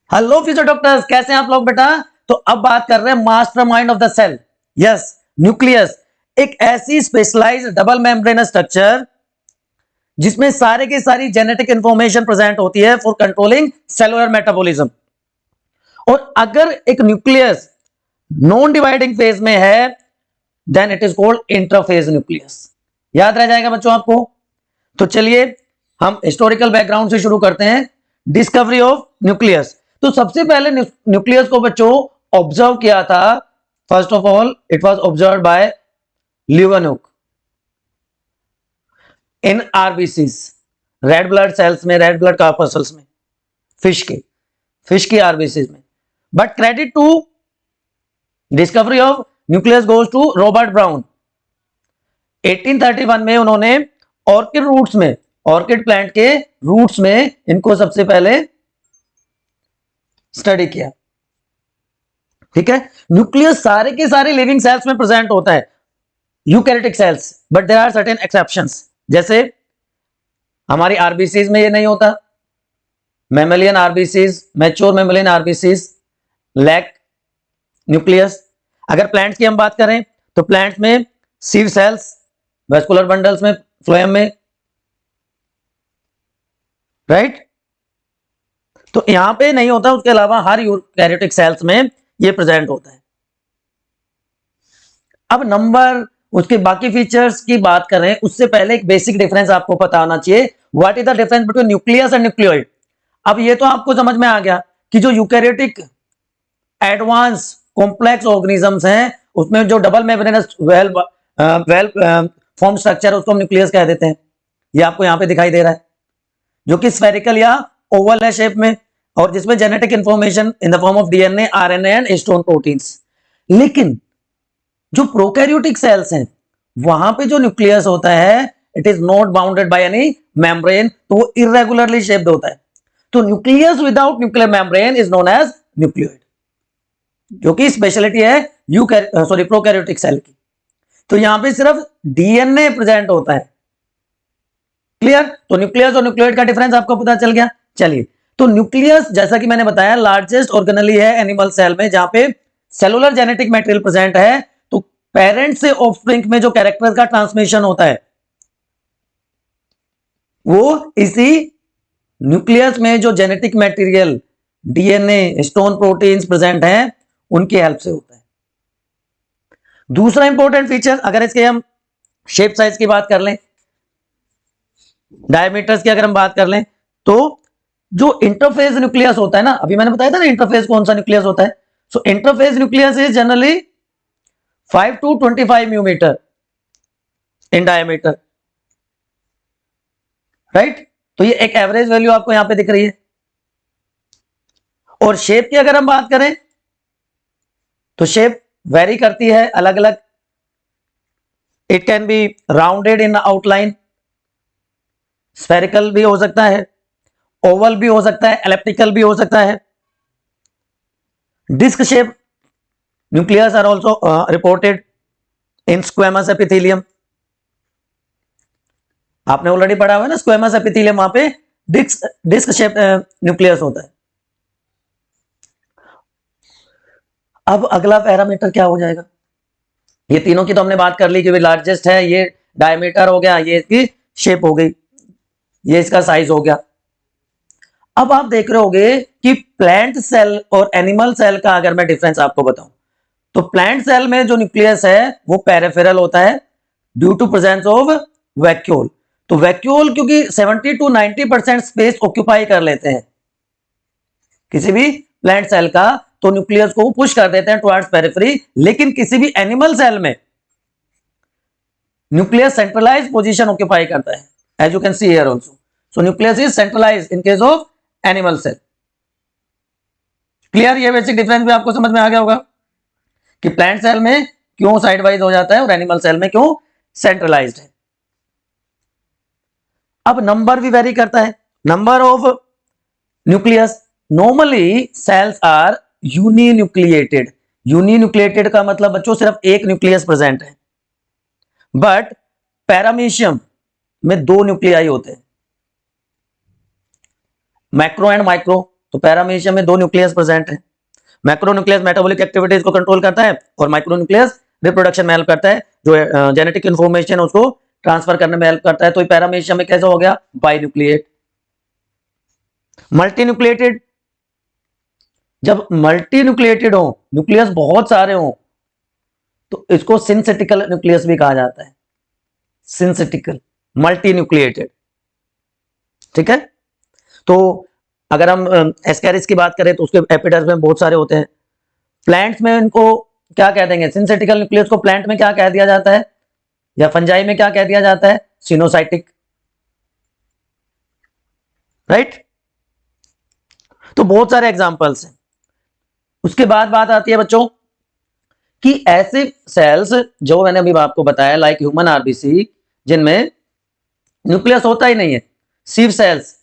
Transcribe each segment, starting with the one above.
Hello future doctors, कैसे हैं आप लोग बेटा। तो अब बात कर रहे हैं mastermind of the cell. Yes, nucleus एक ऐसी स्पेशलाइज्ड डबल मेम्ब्रेन स्ट्रक्चर जिसमें सारे के सारी जेनेटिक इंफॉर्मेशन प्रेजेंट होती है फॉर कंट्रोलिंग सेलुलर मेटाबॉलिज्म। और अगर एक न्यूक्लियस नॉन डिवाइडिंग फेज में है then it is called interphase nucleus. याद रह जाएगा बच्चों आपको। तो चलिए हम हिस्टोरिकल बैकग्राउंड से शुरू करते हैं। Discovery of nucleus. तो सबसे पहले न्यूक्लियस को बच्चों ऑब्जर्व किया था। First of all it was observe by Leeuwenhoek in RBCs, red blood cells में, रेड ब्लड कॉर्पस्कल्स में, फिश की आरबीसीज में। But credit to discovery of nucleus goes to Robert Brown. 1831 में उन्होंने ऑर्किड रूट्स में, orchid plant के roots में इनको सबसे पहले स्टडी किया। ठीक है, न्यूक्लियस सारे के सारे लिविंग सेल्स में प्रेजेंट होता है, eukaryotic cells, but there are certain exceptions. जैसे हमारी आरबीसीज में ये नहीं होता। Mammalian RBCs, mature mammalian RBCs lack nucleus. अगर प्लांट्स की हम बात करें तो प्लांट्स में सीव सेल्स, वेस्कुलर बंडल्स में, फ्लोएम में, राइट। तो यहां पे नहीं होता, उसके अलावा हर यूकैरियोटिक सेल्स में ये प्रेजेंट होता है। अब नंबर उसके बाकी फीचर्स की बात करें उससे पहले एक बेसिक डिफरेंस आपको पता होना चाहिए। What is the difference between nucleus and nucleoid. अब ये तो आपको समझ में आ गया कि जो यूकैरियोटिक एडवांस कॉम्प्लेक्स ऑर्गेनिजम्स हैं उसमें जो double membranous well form structure है उसको हम न्यूक्लियस कह देते हैं। ये आपको यहां पे दिखाई दे रहा है, जो कि स्फेरिकल या ओवल है शेप में, और जिसमें genetic information in the form of DNA, RNA and histone proteins. लेकिन जो प्रोकैरियोटिक सेल्स हैं वहां पे जो न्यूक्लियस होता है it is not bounded by any membrane, तो वो इरेगुलरली शेप्ड होता है। तो nucleus without nuclear membrane is known as nucleoid, जो कि स्पेशलिटी है प्रोकैरियोटिक सेल की। तो यहां पे सिर्फ डीएनए प्रेजेंट होता है। क्लियर। तो न्यूक्लियस और न्यूक्लियोइड का डिफरेंस आपको पता चल गया। चलिए, तो न्यूक्लियस जैसा कि मैंने बताया लार्जेस्ट ऑर्गेनेली है एनिमल सेल में, जहां पे सेलुलर जेनेटिक मटेरियल प्रेजेंट है। तो पेरेंट से ऑफस्प्रिंग में जो कैरेक्टर का ट्रांसमिशन होता है वो इसी न्यूक्लियस में जो genetic material DNA, histone proteins present हैं उनकी हेल्प से होता है। दूसरा इंपॉर्टेंट फीचर, अगर इसके हम शेप साइज की बात कर लें, डायमीटर्स की अगर हम बात कर लें, तो जो इंटरफेज न्यूक्लियस होता है ना, अभी मैंने बताया था ना इंटरफेज कौन सा न्यूक्लियस होता है। So interphase nucleus is generally 5 to 25 mu metre in diameter, right. तो ये एक एवरेज वैल्यू आपको यहां पे दिख रही है। और शेप की अगर हम बात करें तो शेप वेरी करती है अलग अलग। It can be rounded in outline, spherical भी हो सकता है, ओवल भी हो सकता है, एलिप्टिकल भी हो सकता है। Disc shape nucleus are also reported in squamous epithelium. आपने ऑलरेडी पढ़ा हुआ है ना, स्क्वेमस एपिथेलियम, वहां पे डिस्क शेप न्यूक्लियस होता है। अब अगला पैरामीटर क्या हो जाएगा। ये तीनों की तो हमने बात कर ली कि लार्जेस्ट है, ये डायमीटर हो गया, ये इसकी शेप हो गई, ये इसका साइज हो गया। अब आप देख रहे होगे कि प्लांट सेल और एनिमल सेल का अगर मैं डिफरेंस आपको बताऊं तो प्लांट सेल में जो न्यूक्लियस है वो पेरिफेरल होता है due to presence of vacuole. तो वैक्यूल क्योंकि 70 to 90% स्पेस ऑक्यूपाई कर लेते हैं किसी भी प्लांट सेल का, तो न्यूक्लियस को पुश कर देते हैं टुवर्ड्स पेरिफेरी। लेकिन किसी भी एनिमल सेल में न्यूक्लियस सेंट्रलाइज पोजीशन ऑक्यूपाई करता है, as you can see here also. So nucleus is centralise in case of animal cell. Clear. ये बेसिक डिफरेंस भी आपको समझ में आ गया होगा कि प्लांट सेल में क्यों साइड वाइज हो जाता है और एनिमल सेल में क्यों सेंट्रलाइज्ड है। अब नंबर भी वेरी करता है। Number of nucleus, normally cells are uninucleated. Uninucleated का मतलब बच्चों सिर्फ एक न्यूक्लियस प्रेजेंट है, बट पैरामीशियम में 2 न्यूक्लियाई होते हैं, मैक्रो एंड माइक्रो। तो पैरामीशियम में 2 न्यूक्लियस प्रेजेंट है। मैक्रोन्यूक्लियस मेटाबॉलिक एक्टिविटीज को कंट्रोल करता है और माइक्रोन्यूक्लियस रिप्रोडक्शन में हेल्प करता है, जो जेनेटिक इंफॉर्मेशन उसको ट्रांसफर करने में हेल्प करता है। तो पैरामीशियम में कैसा हो गया, बाइन्यूक्लिएट। मल्टीन्यूक्लिएटेड, जब मल्टीन्यूक्लिएटेड हो, न्यूक्लियस बहुत सारे हो, तो इसको सिंथेटिकल न्यूक्लियस भी कहा जाता है, सिंथेटिकल मल्टीन्यूक्लिएटेड। ठीक है, तो अगर हम एस्कैरिस की बात करें तो उसके एपिडर्मिस में बहुत सारे होते हैं। प्लांट्स में इनको क्या कह देंगे, सिंथेटिकल न्यूक्लियस को प्लांट में क्या कह दिया जाता है, या फंजाई में क्या कह दिया जाता है, सिनोसाइटिक। राइट, तो बहुत सारे एग्जांपल्स हैं। उसके बाद बात आती है बच्चों कि ऐसे सेल्स जो मैंने अभी आपको बताया लाइक ह्यूमन आरबीसी, जिनमें न्यूक्लियस होता ही नहीं है, सिव सेल्स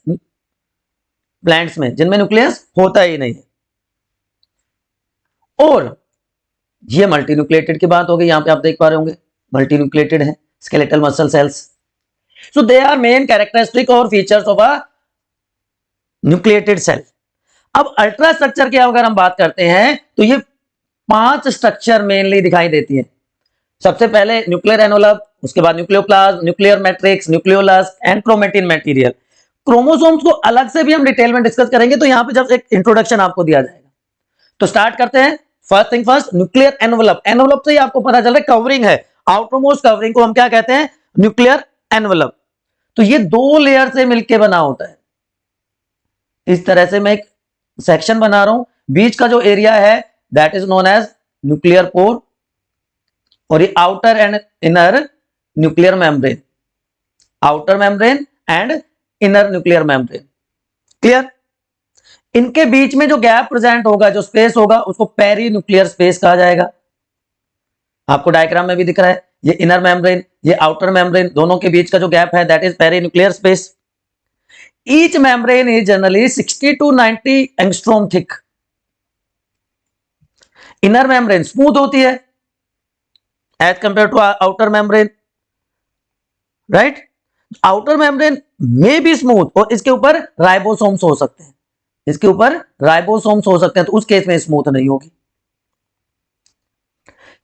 प्लांट्स में जिनमें न्यूक्लियस होता ही नहीं है। और ये मल्टीन्यूक्लिएटेड की बात हो गई, यहां पे आप देख पा रहे होंगे मल्टीन्यूक्लिएटेड है, skeletal muscle cells. So they are main characteristic और features of a nucleated cell. अब अल्ट्रा स्ट्रक्चर की अगर हम बात करते हैं तो ये 5 स्ट्रक्चर मेनली दिखाई देती है। सबसे पहले न्यूक्लियर एनवलप, उसके बाद nucleoplasm, nuclear matrix, nucleolus and chromatin material. Chromosomes को अलग से भी हम डिटेल में डिस्कस करेंगे, तो यहां पे जब एक इंट्रोडक्शन आपको दिया जाएगा। तो स्टार्ट करते हैं। First thing first, nuclear envelope. Envelope से ही आपको पता चल रहा है कवरिंग है, आउटरमोस्ट कवरिंग को हम क्या कहते हैं, न्यूक्लियर एनवलप। तो ये 2 लेयर से मिलकर बना होता है। इस तरह से मैं एक सेक्शन बना रहा हूं, बीच का जो एरिया है that is known as nuclear pore, और ये outer and inner nuclear membrane, outer membrane and inner nuclear membrane. Clear, इनके बीच में जो गैप प्रेजेंट होगा, जो स्पेस होगा, उसको पेरी न्यूक्लियर स्पेस कहा जाएगा। आपको डायग्राम में भी दिख रहा है, ये इनर मेम्ब्रेन, ये आउटर मेम्ब्रेन, दोनों के बीच का जो गैप है that is peri nuclear space. Each membrane is generally 60 to 90 angstrom thick. Inner membrane smooth होती है as compare to outer membrane, right. Outer membrane में भी स्मूथ, और इसके ऊपर राइबोसोम्स हो सकते हैं, इसके ऊपर राइबोसोम्स हो सकते हैं, तो उस केस में स्मूथ नहीं होगी।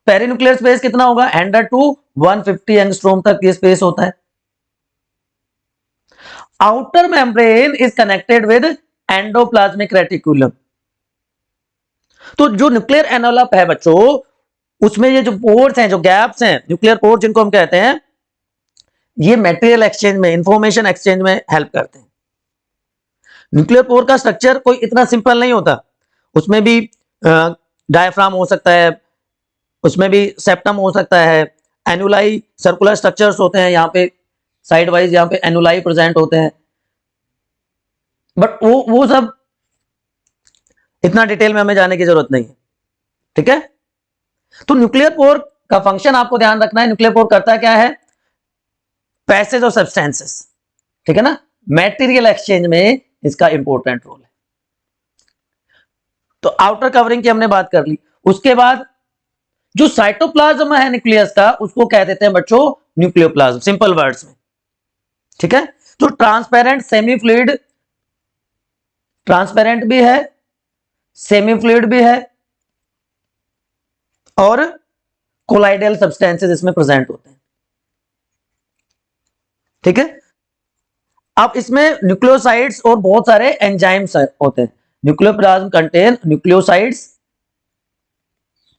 पेरिन्यूक्लियर स्पेस कितना होगा, 100 to 150 एंगस्ट्रोम तक ये स्पेस होता है। Outer membrane is connected with endoplasmic reticulum. तो जो न्यूक्लियर एनवलप है बच्चों, उसमें ये जो पोर्स हैं, जो गैप्स हैं, न्यूक्लियर पोर्स जिनको हम कहते हैं, ये मटेरियल एक्सचेंज में, इंफॉर्मेशन एक्सचेंज में हेल्प करते हैं। न्यूक्लियर पोर का स्ट्रक्चर कोई इतना सिंपल नहीं होता, उसमें भी डायफ्राम हो सकता है, उसमें भी सेप्टम हो सकता है, एनुलाई सर्कुलर स्ट्रक्चर्स होते हैं, यहाँ पे साइड वाइज यहाँ पे एनुलाई प्रेजेंट होते हैं, बट वो सब इतना डिटेल में हमें जाने की जरूरत नहीं है। ठीक है, तो न्यूक्लियर पोर का फंक्शन आपको ध्यान रखना है। न्यूक्लियर पोर करता क्या है, पैसेज ऑफ सब्सटेंसेस, ठीक है ना, मटेरियल एक्सचेंज में इसका इंपॉर्टेंट रोल है। तो आउटर कवरिंग की हमने बात कर ली। उसके बाद जो साइटोप्लाज्म है न्यूक्लियस का, उसको कह देते हैं बच्चों न्यूक्लियोप्लाज्म, सिंपल वर्ड्स में। ठीक है, तो ट्रांसपेरेंट सेमी फ्लूइड, ट्रांसपेरेंट भी है, सेमी फ्लूइड भी है, और कोलाइडल सब्सटेंसेस इसमें प्रेजेंट होते हैं। ठीक है, अब इसमें न्यूक्लियोसाइड्स और बहुत सारे एंजाइम्स होते हैं। Nucleoplasm contain nucleosides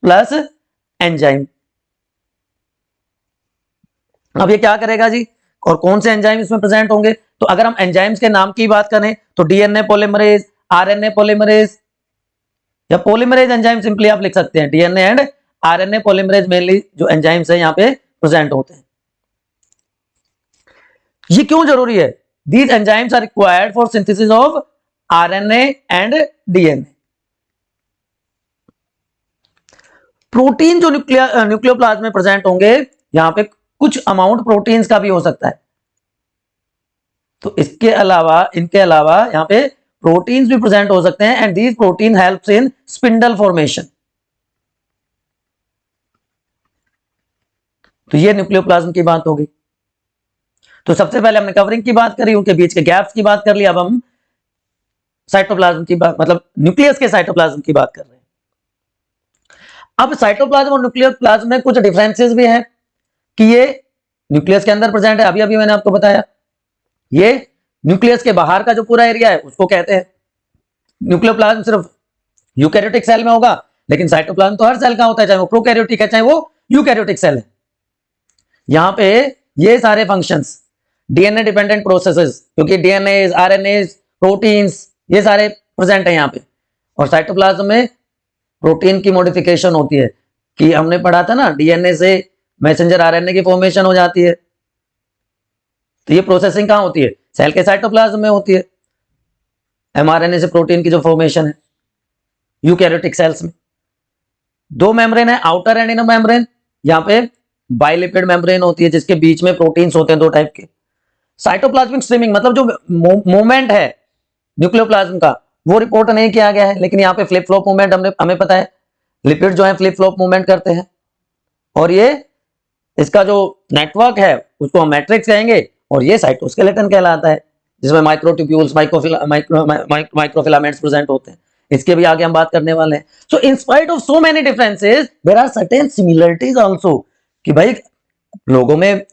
plus enzyme. अब ये क्या करेगा जी, और कौन से एंजाइम इसमें प्रेजेंट होंगे, तो अगर हम एंजाइम्स के नाम की बात करें तो डीएनए पॉलीमरेज, आरएनए पॉलीमरेज, या पॉलीमरेज एंजाइम सिंपली आप लिख सकते हैं। DNA and RNA polymerase mainly जो एंजाइम्स है यहां पे प्रेजेंट होते हैं। ये क्यों जरूरी है, these enzymes are required for synthesis of RNA and DNA. Protein जो न्यूक्लियोप्लाज्म में प्रेजेंट होंगे, यहां पे कुछ अमाउंट प्रोटीन्स का भी हो सकता है, तो इसके अलावा, इनके अलावा यहां पे प्रोटीन्स भी प्रेजेंट हो सकते हैं, and these protein helps in spindle formation. तो ये न्यूक्लियोप्लाज्म की बात होगी। तो सबसे पहले हमने कवरिंग की बात करी, उनके बीच के गैप्स की बात कर ली। अब हम साइटोप्लाज्म की बात, मतलब न्यूक्लियस के साइटोप्लाज्म की बात कर रहे हैं। अब साइटोप्लाज्म और न्यूक्लियर प्लाज्म में कुछ डिफरेंसेस भी हैं कि ये न्यूक्लियस के अंदर प्रेजेंट है, अभी अभी मैंने आपको बताया। ये न्यूक्लियस के बाहर का जो पूरा एरिया है उसको कहते हैं न्यूक्लियोप्लाज्म। सिर्फ यूकैरियोटिक सेल में होगा, लेकिन साइटोप्लाज्म तो हर सेल का होता है, चाहे वो प्रोकैरियोटिक है चाहे वो यूकैरियोटिक सेल है। यहां पे ये सारे फंक्शंस डीएनए डिपेंडेंट प्रोसेसेस, क्योंकि डीएनए, आरएनए, प्रोटीन्स ये सारे प्रेजेंट है यहाँ पे। और साइटोप्लाज्म में प्रोटीन की मॉडिफिकेशन होती है, कि हमने पढ़ा था ना डीएनए से मैसेंजर आरएनए की फॉर्मेशन हो जाती है। तो ये प्रोसेसिंग कहां होती है? सेल के साइटोप्लाज्म में होती है। एमआरएनए से प्रोटीन की जो फॉर्मेशन है यूकैरियोटिक सेल्स में। दो मेम्ब्रेन है, आउटर एंड इनर मेम्ब्रेन। यहाँ पे बाइलिपिड मेम्ब्रेन होती है जिसके बीच में प्रोटीन्स होते हैं दो टाइप के। साइटोप्लाज्मिक स्ट्रीमिंग मतलब जो मूवमेंट है न्यूक्लियोप्लाज्म का वो रिपोर्ट नहीं किया गया है, लेकिन यहाँ पे फ्लिप फ्लॉप मूवमेंट हमें पता है, लिपिड जो है फ्लिप फ्लॉप मूवमेंट करते हैं। और ये इसका जो नेटवर्क है उसको हम मैट्रिक्स कहेंगे, और ये साइटोस्केलेटन कहलाता है, जिसमें माइक्रोट्यूब्यूल्स, माइक्रोफिलामेंट्स प्रेजेंट होते हैं। इसके भी आगे हम बात करने वाले हैं। So in spite of so many differences there are certain similarities also, कि भाई लोगों में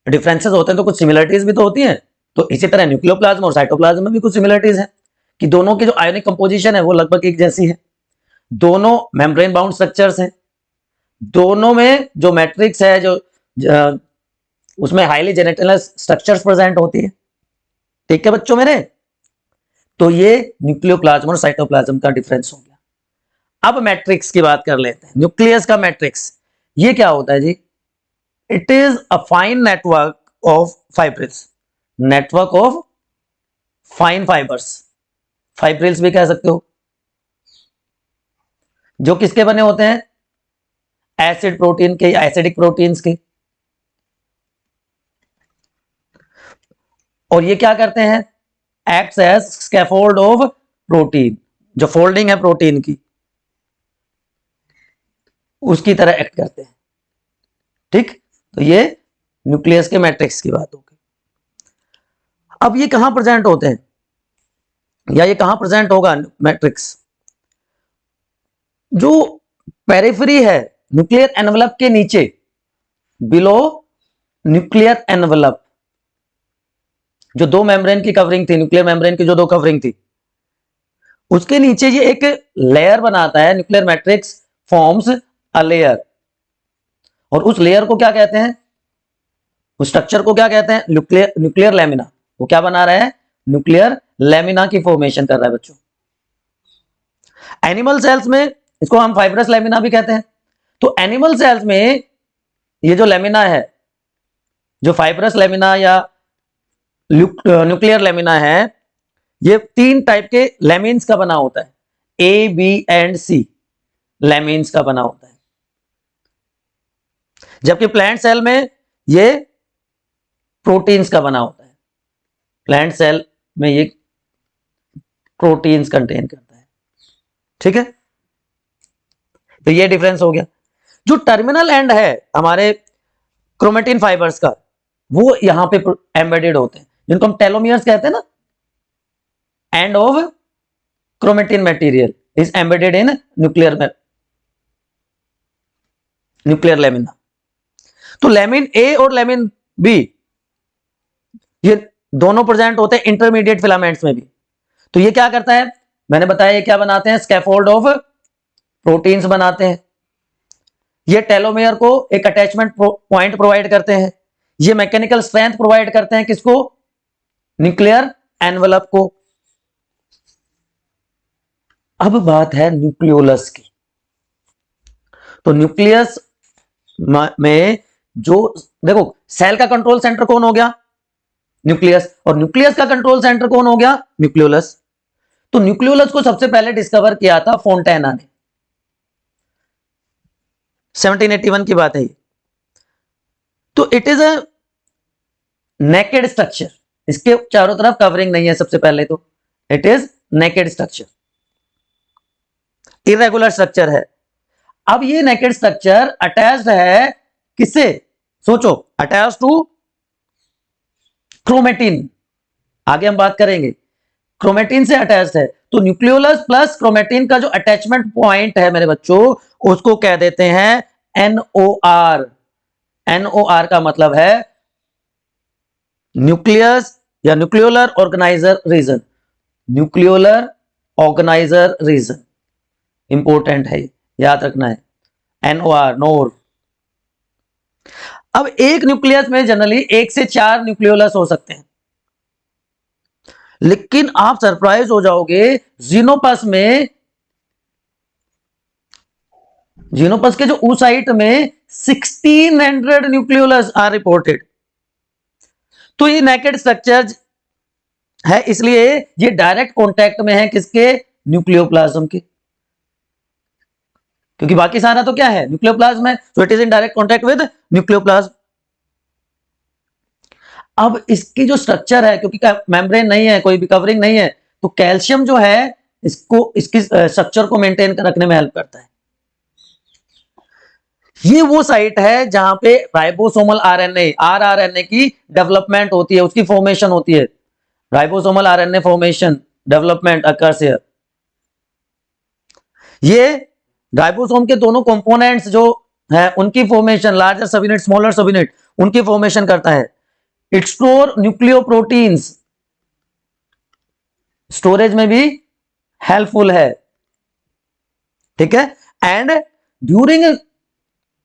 डिफरेंसेस होते हैं तो कुछ सिमिलरिटीज भी तो होती हैं। तो इसी तरह न्यूक्लियोप्लाज्म और साइटोप्लाज्म में भी कुछ सिमिलरिटीज हैं, कि दोनों की जो आयोनिक कंपोजिशन है वो लगभग एक जैसी है, दोनों मेम्ब्रेन बाउंड स्ट्रक्चर्स हैं, दोनों में जो मैट्रिक्स है जो उसमें हाईली जेनेटिनस स्ट्रक्चर्स प्रेजेंट होती है। ठीक है बच्चों मेरे, तो ये न्यूक्लियोप्लाज्म और साइटोप्लाज्म का डिफरेंस हो गया। अब मैट्रिक्स की बात कर लेते हैं। न्यूक्लियस का मैट्रिक्स ये क्या होता है जी? It is a fine network of fibrils, network of fine fibres, fibrils भी कह सकते हो, जो किसके बने होते हैं? एसिड प्रोटीन के, एसिडिक प्रोटीन्स के। और ये क्या करते हैं? Acts as scaffold of protein, जो फोल्डिंग है प्रोटीन की उसकी तरह एक्ट करते हैं। ठीक, तो ये न्यूक्लियस के मैट्रिक्स की बात होगी। अब ये कहां प्रेजेंट होते हैं, या ये कहां प्रेजेंट होगा मैट्रिक्स? जो पेरिफेरी है न्यूक्लियर एनवलप के नीचे, बिलो न्यूक्लियर एनवलप, जो दो मेम्ब्रेन की कवरिंग थी, न्यूक्लियर मेम्ब्रेन की जो दो कवरिंग थी, उसके नीचे ये एक लेयर बनाता है। Nuclear matrix forms a layer, और उस लेयर को क्या कहते हैं? उस स्ट्रक्चर को क्या कहते हैं? Nuclear lamina. वो क्या बना रहा है? न्यूक्लियर लेमिना की फॉर्मेशन कर रहा है बच्चों। एनिमल सेल्स में इसको हम फाइब्रस लेमिना भी कहते हैं। तो एनिमल सेल्स में ये जो लेमिना है, जो फाइब्रस लेमिना या न्यूक्लियर लेमिना है, ये तीन टाइप के लेमिन्स का बना होता है। ए, बी एंड सी लेमिन्स का बना होता है। जबकि प्लांट सेल में ये प्रोटीन्स का बना होता है। प्लांट सेल में ये प्रोटीन्स कंटेन करता है। ठीक है, तो ये डिफरेंस हो गया। जो टर्मिनल एंड है हमारे क्रोमेटिन फाइबर्स का, वो यहां पे एम्बेडेड होते हैं, जिनको हम टेलोमियर्स कहते हैं ना। End of chromatin material is embedded in nuclear lamina. तो लेमिन ए और लेमिन बी ये दोनों प्रेजेंट होते हैं इंटरमीडिएट फिलामेंट्स में भी। तो ये क्या करता है? मैंने बताया ये क्या बनाते हैं? स्कैफोल्ड ऑफ प्रोटीन्स बनाते हैं। ये टेलोमेयर को एक अटैचमेंट पॉइंट प्रोवाइड करते हैं। ये मैकेनिकल स्ट्रेंथ प्रोवाइड करते हैं किसको? न्यूक्लियर एनवलप को। अब बात है न्यूक्लियोलस की। तो न्यूक्लियस में जो देखो, सेल का कंट्रोल सेंटर कौन हो गया? न्यूक्लियस। और न्यूक्लियस का कंट्रोल सेंटर कौन हो गया? न्यूक्लियोलस। तो न्यूक्लियोलस को सबसे पहले डिस्कवर किया था फोंटेना ने, 1781 की बात है ये। तो it is a naked structure, इसके चारों तरफ कवरिंग नहीं है। सबसे पहले तो it is naked structure, irregular structure है। अब ये नेकेड स्ट्रक्चर अटैच्ड है किससे? सोचो, अटैच टू क्रोमेटिन। आगे हम बात करेंगे। क्रोमेटिन से अटैच्ड है, तो न्यूक्लियोलस प्लस क्रोमेटिन का जो अटैचमेंट पॉइंट है मेरे बच्चों, उसको कह देते हैं NOR। NOR का मतलब है न्यूक्लियस या nucleolar organiser region. Nucleolar organiser region important है, याद रखना है, NOR नोर। अब एक न्यूक्लियस में जनरली 1 से 4 न्यूक्लियोलस हो सकते हैं, लेकिन आप सरप्राइज हो जाओगे, जीनोपस में, जीनोपस के जो oocyte में 1600 न्यूक्लियोलस आर रिपोर्टेड। तो ये नेकेड स्ट्रक्चर है, इसलिए ये डायरेक्ट कांटेक्ट में है किसके, न्यूक्लियोप्लाज्म के, क्योंकि बाकी सारा तो क्या है, न्यूक्लियोप्लाज्म है, सो it is in direct contact with nucleoplasm. अब इसकी जो स्ट्रक्चर है, क्योंकि मेम्ब्रेन नहीं है, कोई भी कवरिंग नहीं है, तो कैल्शियम जो है इसको, इसकी स्ट्रक्चर को मेंटेन रखने में हेल्प करता है। ये वो साइट है जहां पे राइबोसोमल आरएनए, आरआरएनए की डेवलपमेंट होती है, उसकी फॉर्मेशन होती है। Ribosomal RNA formation development occurs here. ये राइबोसोम के दोनों कंपोनेंट्स जो है उनकी formation, larger subunit smaller subunit, उनकी फॉर्मेशन करता है। इट स्टोर न्यूक्लियोप्रोटीन्स, स्टोरेज में भी हेल्पफुल है, ठीक है। And during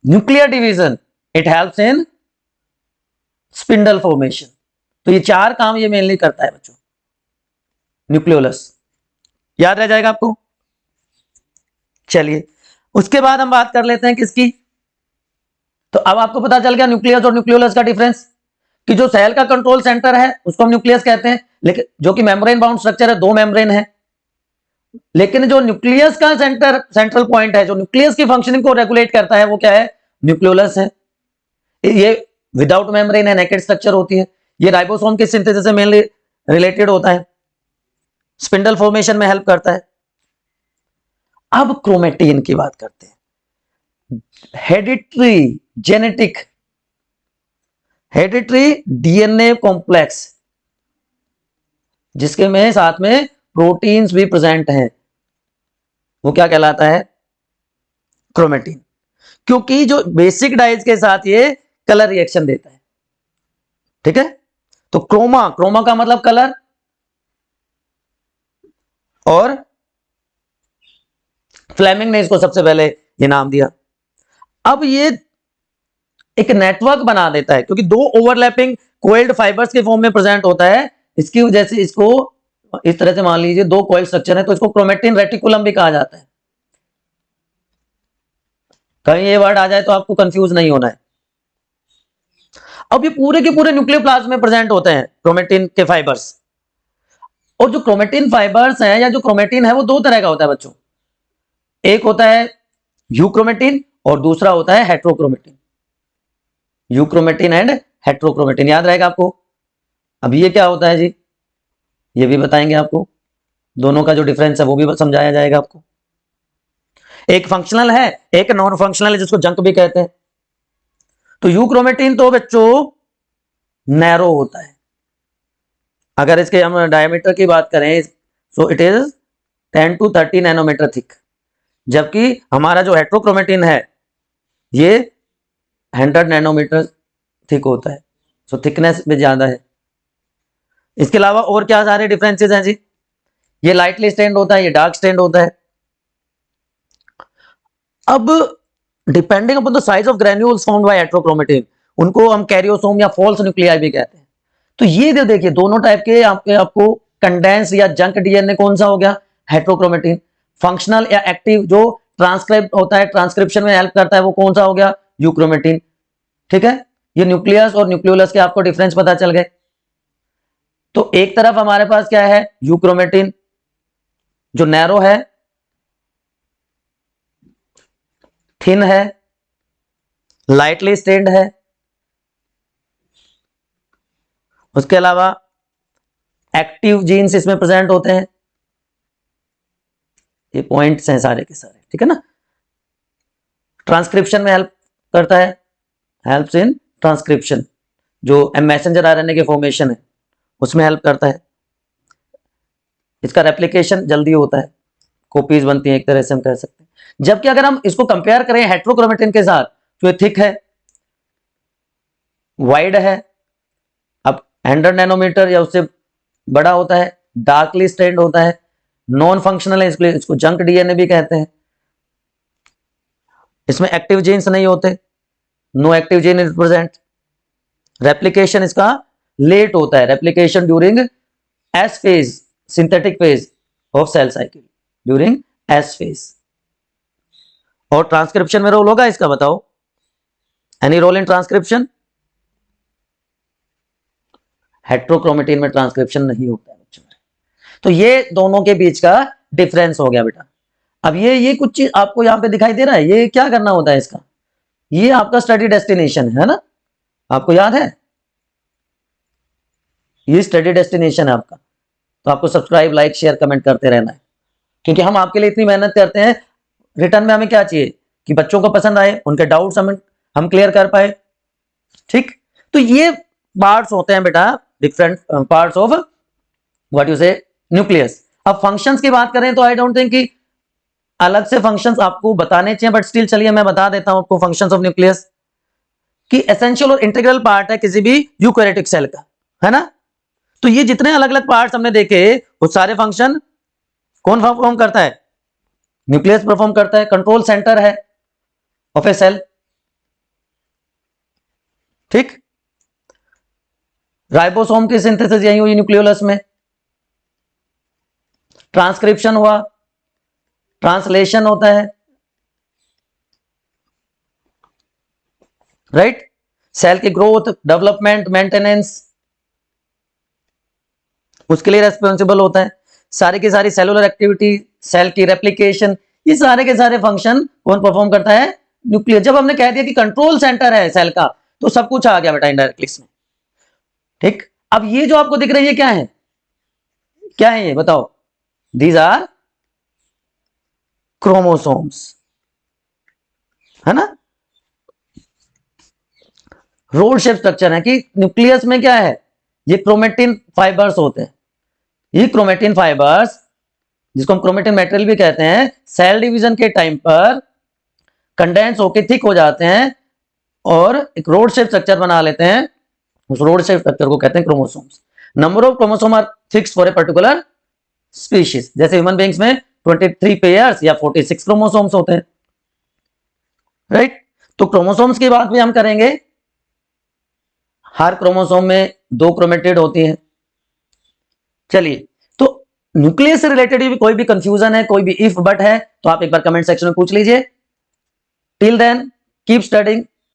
nuclear division it helps in spindle formation. तो ये 4 काम ये मेनली करता है बच्चों, न्यूक्लियोलस, याद रह जाएगा आपको। चलिए उसके बाद हम बात कर लेते हैं किसकी, तो अब आपको पता चल गया न्यूक्लियस और न्यूक्लियोलस का डिफरेंस, कि जो सेल का कंट्रोल सेंटर है उसको हम न्यूक्लियस कहते हैं, लेकिन जो कि मेम्ब्रेन बाउंड स्ट्रक्चर है, 2 मेम्ब्रेन है, लेकिन जो न्यूक्लियस का सेंट्रल पॉइंट है, जो न्यूक्लियस की फंक्शनिंग को रेगुलेट करता है, वो क्या है, न्यूक्लियोलस है। ये विदाउट मेम्ब्रेन है, नेकेड स्ट्रक्चर होती है। ये राइबोसोम के सिंथेसिस से मेनली रिलेटेड होता है, स्पिंडल फॉर्मेशन में हेल्प करता है। अब क्रोमेटिन की बात करते हैं। Hereditary genetic, hereditary DNA complex, जिसके में साथ में प्रोटीन्स भी प्रेजेंट हैं, वो क्या कहलाता है, क्रोमेटिन। क्योंकि जो बेसिक डाइज के साथ ये कलर रिएक्शन देता है, ठीक है। तो क्रोमा, क्रोमा का मतलब कलर, और फ्लेमिंग ने इसको सबसे पहले ये नाम दिया। अब ये एक नेटवर्क बना देता है, क्योंकि 2 ओवरलैपिंग कोइल्ड फाइबर्स के फॉर्म में प्रेजेंट होता है, इसकी वजह से इसको इस तरह से मान लीजिए 2 कोइल स्ट्रक्चर है, तो इसको क्रोमेटिन रेटिकुलम भी कहा जाता है। कहीं ये वर्ड आ जाए तो आपको कंफ्यूज नहीं होना है। अब ये पूरे के पूरे न्यूक्लियोप्लाज्म में प्रेजेंट होते हैं क्रोमेटिन के फाइबर्स, और जो क्रोमेटिन फाइबर्स हैं या जो क्रोमेटिन है वो 2 तरह का होता है बच्चों, एक होता है यूक्रोमेटिन और दूसरा होता है हेट्रोक्रोमेटिन। यूक्रोमेटिन एंड हेट्रोक्रोमेटिन, याद रहेगा आपको। अब ये क्या होता है जी, ये भी बताएंगे आपको, दोनों का जो डिफरेंस है वो भी समझाया जाएगा आपको। एक फंक्शनल है, एक नॉन फंक्शनल है, जिसको जंक भी कहते हैं। तो यूक्रोमेटिन तो बच्चों नैरो होता है, अगर इसके हम डायमीटर की बात करें, so it is 10 to 30 nanometre thick, जबकि हमारा जो हेट्रोक्रोमेटिन है ये 100 नैनोमीटर थिक होता है, सो थिकनेस में ज्यादा है। इसके अलावा और क्या सारे डिफरेंसेस हैं जी, ये लाइटली स्टेन्ड होता है, ये डार्क स्टेन्ड होता है। अब depending upon the size of granules found by heterochromatin, उनको हम कैरियोसोम या फॉल्स न्यूक्लियाई भी कहते हैं। तो ये जो देखिए दोनों टाइप के आपको कंडेंस या जंक डीएनए कौन सा हो गया, हेट्रोक्रोमेटिन। फंक्शनल या एक्टिव जो ट्रांसक्राइब होता है, ट्रांसक्रिप्शन में हेल्प करता है, वो कौन सा हो गया, यूक्रोमेटिन, ठीक है। ये न्यूक्लियस और न्यूक्लियोलस के आपको डिफरेंस पता चल गए। तो एक तरफ हमारे पास क्या है, यूक्रोमेटिन जो नैरो है, थिन है, लाइटली स्टेन्ड है, उसके अलावा एक्टिव जीन्स इसमें प्रेजेंट होते हैं, ये पॉइंट्स हैं सारे के सारे, ठीक है ना। ट्रांसक्रिप्शन में हेल्प करता है, हेल्प्स इन ट्रांसक्रिप्शन, जो मैसेंजर आरएनए के फॉर्मेशन है उसमें हेल्प करता है। इसका रेप्लिकेशन जल्दी होता है, कॉपीज बनती हैं, एक तरह से हम कह सकते हैं। जबकि अगर हम इसको कंपेयर करें हेट्रोक्रोमेटिन के साथ, तो ये थिक है, वाइड है, अब 100 नैनोमीटर या उससे बड़ा होता है, डार्कली स्टेन्ड होता है, नॉन फंक्शनल है, इसलिए इसको जंक डीएनए भी कहते हैं। इसमें एक्टिव जीन्स नहीं होते, no active gene is present. Replication इसका लेट होता है, replication during S phase, synthetic phase of cell cycle, during S phase. और ट्रांसक्रिप्शन में रोल होगा इसका, बताओ, any role in transcription? Heterochromatin में ट्रांसक्रिप्शन नहीं होता है बच्चों। तो ये दोनों के बीच का डिफरेंस हो गया बेटा। अब ये कुछ चीज आपको यहां पे दिखाई दे रहा है, ये क्या करना होता है इसका, ये आपका स्टडी डेस्टिनेशन है ना, आपको याद है, ये स्टडी डेस्टिनेशन है आपका। तो आपको सब्सक्राइब, लाइक, शेयर, कमेंट करते रहना है, क्योंकि हम आपके लिए इतनी मेहनत करते हैं। रिटर्न में हमें क्या चाहिए कि बच्चों को पसंद आए, उनके डाउट्स हम क्लियर कर पाए, ठीक। तो ये पार्ट्स होते हैं बेटा, different parts of what you से न्यूक्लियस। अब फंक्शंस की बात करें तो आई डोंट थिंक कि अलग से फंक्शंस आपको बताने चाहिए, बट स्टिल चलिए मैं बता देता हूं आपको फंक्शंस ऑफ न्यूक्लियस, कि एसेंशियल और इंटीग्रल पार्ट है किसी भी यूकैरियोटिक सेल का, है ना। तो ये जितने अलग अलग पार्ट्स हमने देखे, वो सारे फंक्शन कौन परफॉर्म करता है? न्यूक्लियस परफॉर्म करता है, कंट्रोल सेंटर है ऑफ ए सेल, ठीक। राइबोसोम की सिंथेसिस यही हुई न्यूक्लियोलस में, ट्रांसक्रिप्शन हुआ, ट्रांसलेशन होता है, राइट। सेल की ग्रोथ, डेवलपमेंट, मेंटेनेंस, उसके लिए रेस्पॉन्सिबल होता है। सारी की सारी सेलुलर एक्टिविटी, सेल की रेप्लिकेशन, ये सारे के सारे फंक्शन कौन परफॉर्म करता है? न्यूक्लियस। जब हमने कह दिया कि कंट्रोल सेंटर है सेल का, तो सब कुछ आ गया बेटा इनडायरेक्टली इसमें, ठीक। अब ये जो आपको दिख रही है क्या है, क्या है ये बताओ? दीज आर क्रोमोसोम्स, है ना। रोल शेप स्ट्रक्चर है कि न्यूक्लियस में क्या है, ये क्रोमेटिन फाइबर्स होते हैं। ये क्रोमेटिन फाइबर्स, जिसको हम क्रोमेटिन मेटेरियल भी कहते हैं, सेल डिवीजन के टाइम पर कंडेंस होकर थिक हो जाते हैं और एक रोड शेप स्ट्रक्चर बना लेते हैं। उस रोड शेप स्ट्रक्चर को कहते हैं chromosomes. Number of chromosome are fixed for a particular species. जैसे ह्यूमन बीइंग्स में 23 पेयर्स या 46 क्रोमोसोम्स होते हैं, राइट। तो क्रोमोसोम्स की बात भी हम करेंगे। हर क्रोमोसोम में 2 क्रोमेटिड होती हैं। चलिए, तो न्यूक्लियस से रिलेटेड कोई भी कंफ्यूजन है, कोई भी इफ बट है, तो आप एक बार कमेंट सेक्शन में पूछ लीजिए। Till then keep studying,